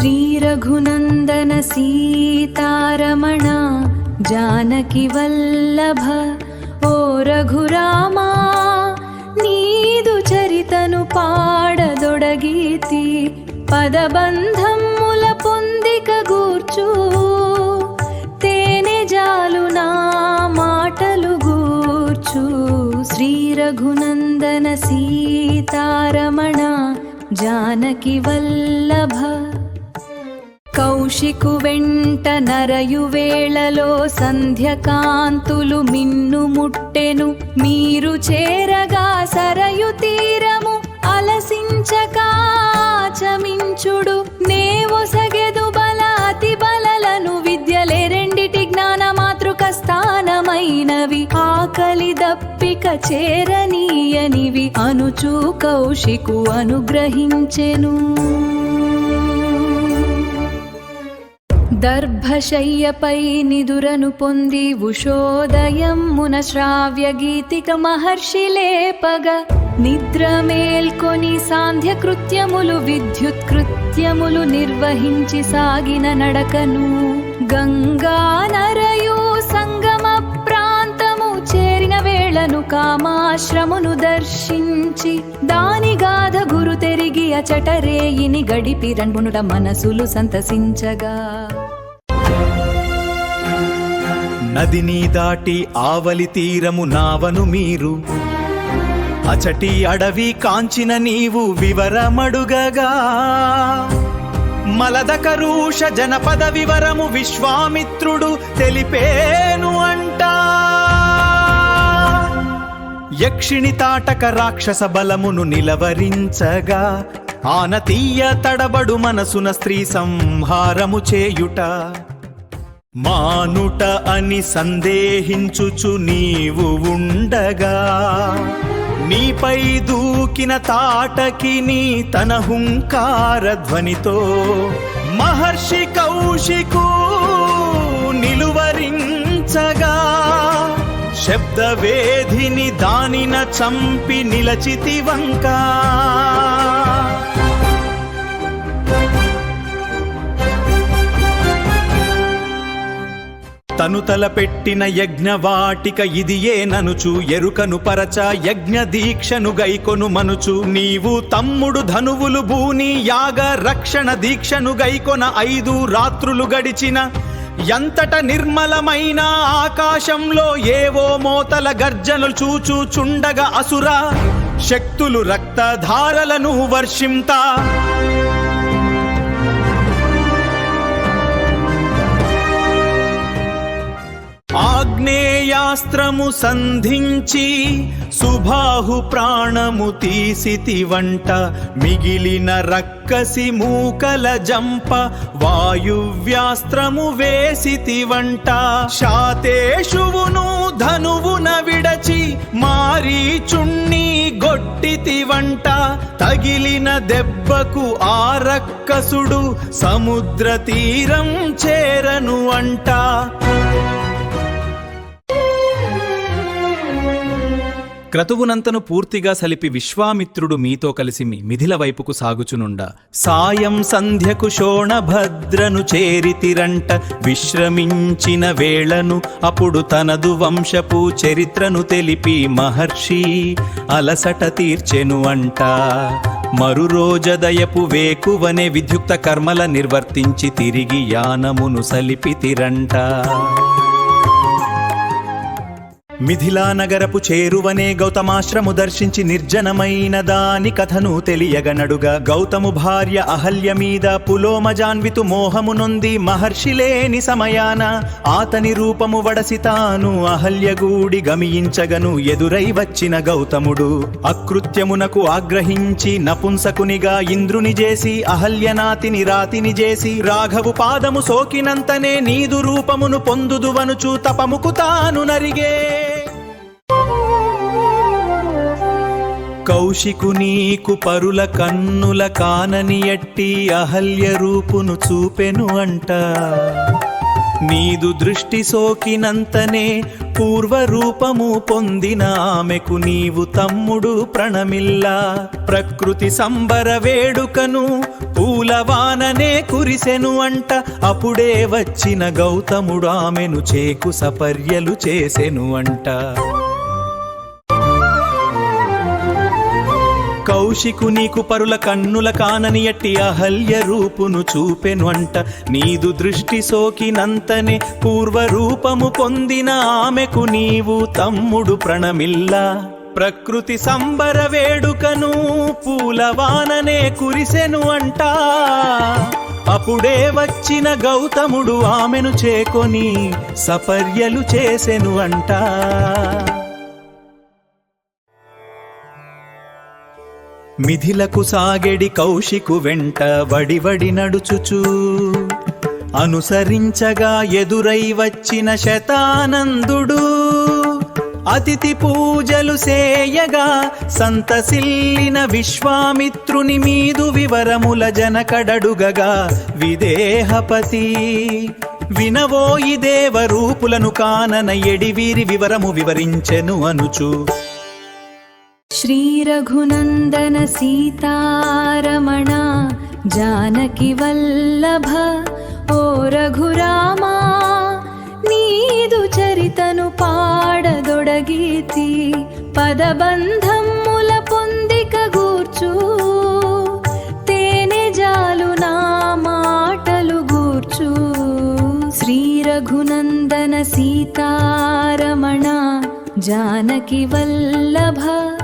శ్రీరఘునందన సీతారమణ జానకి వల్లభ ఓ రఘురామా నీదు చరితను పాడదొడగీతి పదబంధముల పొందిక గూర్చు తేనె జాలు నా మాటలు గూర్చు శ్రీరఘునందన సీతారమణ జానకి వల్లభ కౌశికు వెంట నరయువేళలో సంధ్యకాంతులు మిన్ను ముట్టెను మీరు చేరగా సరయు తీరము అలసించకాచమించుడు నేవొసగెదు బల అతి బలలను విద్యలే రెండిటి జ్ఞాన మాతృక స్థానమైనవి ఆకలి దప్పిక చేరనీయనివి అనుచూ కౌశికు అనుగ్రహించెను దర్భశయ్యపై నిదురను పొంది ఉషోదయమున శ్రావ్య గీతిక మహర్షి లేపగ నిద్ర మేల్కొని సాంధ్య కృత్యములు విద్యుత్ కృత్యములు నిర్వహించి సాగిన నడకను గంగా నరయు సంగమ ప్రాంతము చేరిన వేళను కామాశ్రమును దర్శించి దాని గాథ గురు తెరిగి అచటరేయిని గడిపి రణ్మునుడ మనసులు సంతసించగా నదిని దాటి ఆవలి తీరము నావను మీరు అచటి అడవి కాంచిన నీవు వివరమడుగగా మలదకరూష జనపద వివరము విశ్వామిత్రుడు తెలిపేను అంటా యక్షిణి తాటక రాక్షస బలమును నిలవరించగా ఆనతీయ తడబడు మనసున స్త్రీ సంహారము చేయుట మానుట అని సందేహించుచు నీవు ఉండగా నీపై దూకిన తాటకిని తన హుంకార ధ్వనితో మహర్షి కౌశికు నిలువరించగా శబ్దవేధిని దానిన చంపి నిలచితివంకా తను తలపెట్టిన యజ్ఞవాటిక ఇదియే ననుచు ఎరుకను పరచ యజ్ఞ దీక్షను గైకొను మనుచు నీవు తమ్ముడు ధనువులు భూని యాగ రక్షణ దీక్షను గైకొన 5 రాత్రులు గడిచిన ఎంతట నిర్మలమైన ఆకాశంలో ఏవో మోతల గర్జనలు చూచుచుండగా అసుర శక్తులు రక్తధారలను వర్షింతా ఆగ్నేయాస్త్రము సంధించి సుబాహు ప్రాణము తీసితివంట మిగిలిన రక్కసి మూకల జంప వాయువ్యాస్త్రము వేసితివంట శాతేషువును ధనువున విడచి మారీచుణ్ణి గొట్టితివంట తగిలిన దెబ్బకు ఆ రక్కసుడు సముద్ర తీరం చేరను అంట క్రతువునంతను పూర్తిగా సలిపి విశ్వామిత్రుడు మీతో కలిసి మిథిల వైపుకు సాగుచునుండా సాయం సంధ్యకు శోణభద్రను చేరితిరంట విశ్రమించిన వేళను అప్పుడు తనదు వంశపు చరిత్రను తెలిపి మహర్షి అలసట తీర్చెను అంట మరు రోజదయపు వేకువనే విద్యుక్త కర్మల నిర్వర్తించి తిరిగి యానమును సలిపితిరంట మిథిలా నగరపు చేరువనే గౌతమాశ్రము దర్శించి నిర్జనమైన దాని కథను తెలియగనడుగా గౌతము భార్య అహల్య మీద పులోమజాన్వితు మోహము నొంది మహర్షి లేని సమయాన ఆతని రూపము వడసి తాను అహల్యగూడి గమియించగను ఎదురై వచ్చిన గౌతముడు అకృత్యమునకు ఆగ్రహించి నపుంసకునిగా ఇంద్రుని చేసి అహల్యనాతిని రాతిని చేసి రాఘవు పాదము సోకినంతనే నీదు రూపమును పొందుదువనుచు తపముకు తాను నరిగే కౌశికు నీకు పరుల కన్నుల కానని ఎట్టి అహల్య రూపును చూపెను అంట నీదు దృష్టి సోకినంతనే పూర్వరూపము పొందిన ఆమెకు నీవు తమ్ముడు ప్రణమిల్లా. ప్రకృతి సంబర వేడుకను పూలవాననే కురిసెను అంట. అప్పుడే వచ్చిన గౌతముడు ఆమెను చేకు సపర్యలు చేసెను అంట. కౌశికు నీకు పరుల కన్నుల కానని ఎట్టి అహల్య రూపును చూపెను అంట. నీదు దృష్టి సోకినంతనే పూర్వరూపము పొందిన ఆమెకు నీవు తమ్ముడు ప్రణమిల్లా. ప్రకృతి సంబర వేడుకను పూలవాననే కురిసెను అంట. అప్పుడే వచ్చిన గౌతముడు ఆమెను చేకొని సపర్యలు చేసెను అంట. మిథిలకు సాగెడి కౌశికు వెంట వడివడి నడుచుచూ అనుసరించగా ఎదురై వచ్చిన శతానందుడు అతిథి పూజలు సేయగా సంతసిల్లిన విశ్వామిత్రుని మీదు వివరముల జనకడడుగగా విదేహపతి వినవోయి దేవరూపులను కానన ఎడివీరి వివరము వివరించెను అనుచు. శ్రీ రఘునందన సీతారమణ జానకి వల్లభ ఓ రఘురామా నీదు చరితను పాడదొడగీతి పదబంధముల పొందిక గూర్చు తేనె జాలు నా మాటలు గూర్చు. శ్రీ రఘునందన సీతారమణ జానకి వల్లభ